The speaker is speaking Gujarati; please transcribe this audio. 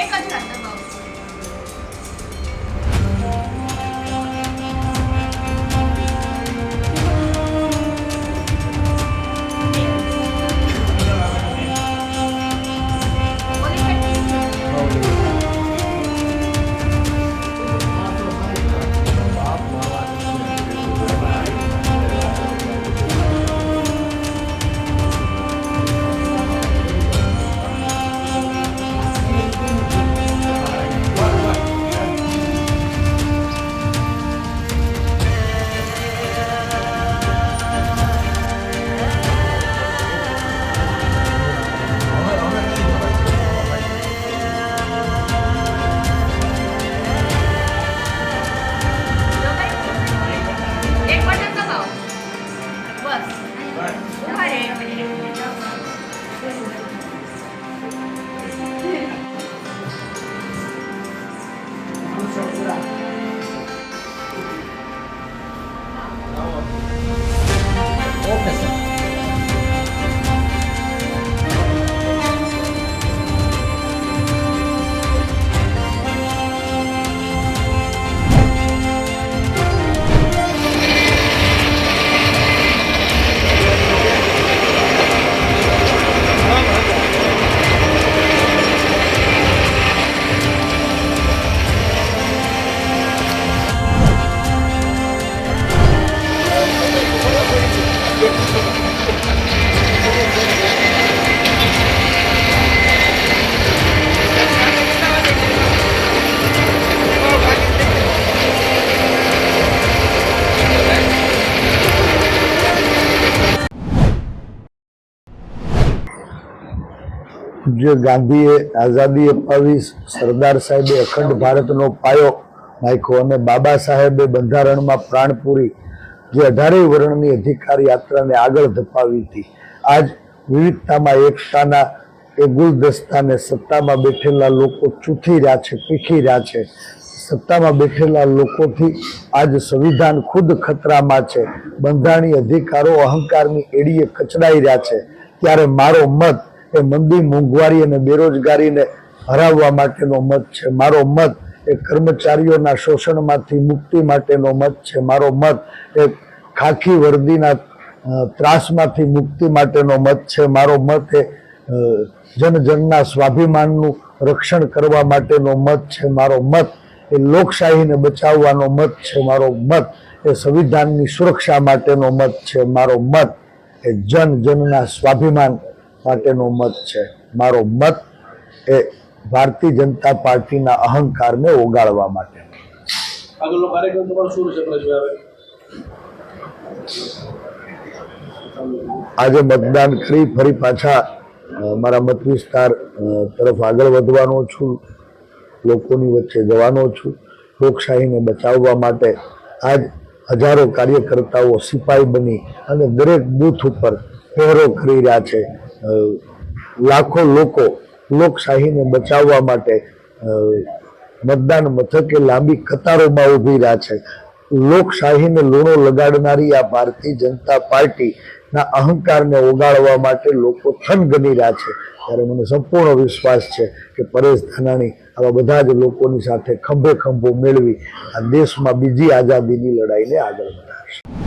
એક જ રાત દબાવો. જે ગાંધીએ આઝાદી અપાવી, સરદાર સાહેબે અખંડ ભારતનો પાયો નાખ્યો અને બાબા સાહેબે બંધારણમાં પ્રાણ પૂરી જે 18 વર્ણની અધિકાર યાત્રાને આગળ ધપાવી હતી. આજ વિવિધતામાં એકતાના એ ગુલદસ્તાને સત્તામાં બેઠેલા લોકો ચૂથી રહ્યા છે, પીખી રહ્યા છે. સત્તામાં બેઠેલા લોકોથી આજ સંવિધાન ખુદ ખતરામાં છે. બંધારણીય અધિકારો અહંકારની એડીએ કચડાઈ રહ્યા છે. ત્યારે મારો મત એ મંદી, મોંઘવારી અને બેરોજગારીને હરાવવા માટેનો મત છે. મારો મત એ કર્મચારીઓના શોષણમાંથી મુક્તિ માટેનો મત છે. મારો મત એ ખાખી વર્દીના ત્રાસમાંથી મુક્તિ માટેનો મત છે. મારો મત એ જનજનના સ્વાભિમાનનું રક્ષણ કરવા માટેનો મત છે. મારો મત એ લોકશાહીને બચાવવાનો મત છે. મારો મત એ સંવિધાનની સુરક્ષા માટેનો મત છે. મારો મત એ જનજનના સ્વાભિમાન માટેનો મત છે. મારો મત એ ભારતીય જનતા પાર્ટીના અહંકારને ઓગાળવા માટે. આગળનો કાર્યક્રમ તમારો શું છે પરેશભાઈ? આજે મતદાન કરી ફરી પાછા મારા મત વિસ્તાર તરફ આગળ વધવાનો છું. લોકોની વચ્ચે જવાનો છું. લોકશાહીને બચાવવા માટે આજ હજારો કાર્યકર્તાઓ સિપાઈ બની અને દરેક બૂથ ઉપર પહેરો કરી રહ્યા છે. લાખો લોકો લોકશાહીને બચાવવા માટે મતદાન મથકે લાંબી કતારોમાં ઊભી રહ્યા છે. લોકશાહીને લૂણો લગાડનારી આ ભારતીય જનતા પાર્ટીના અહંકારને ઓગાળવા માટે લોકો થનગની રહ્યા છે. ત્યારે મને સંપૂર્ણ વિશ્વાસ છે કે પરેશ ધાનાણી આવા બધા જ લોકોની સાથે ખંભે ખંભો મેળવી આ દેશમાં બીજી આઝાદીની લડાઈને આગળ વધારશે.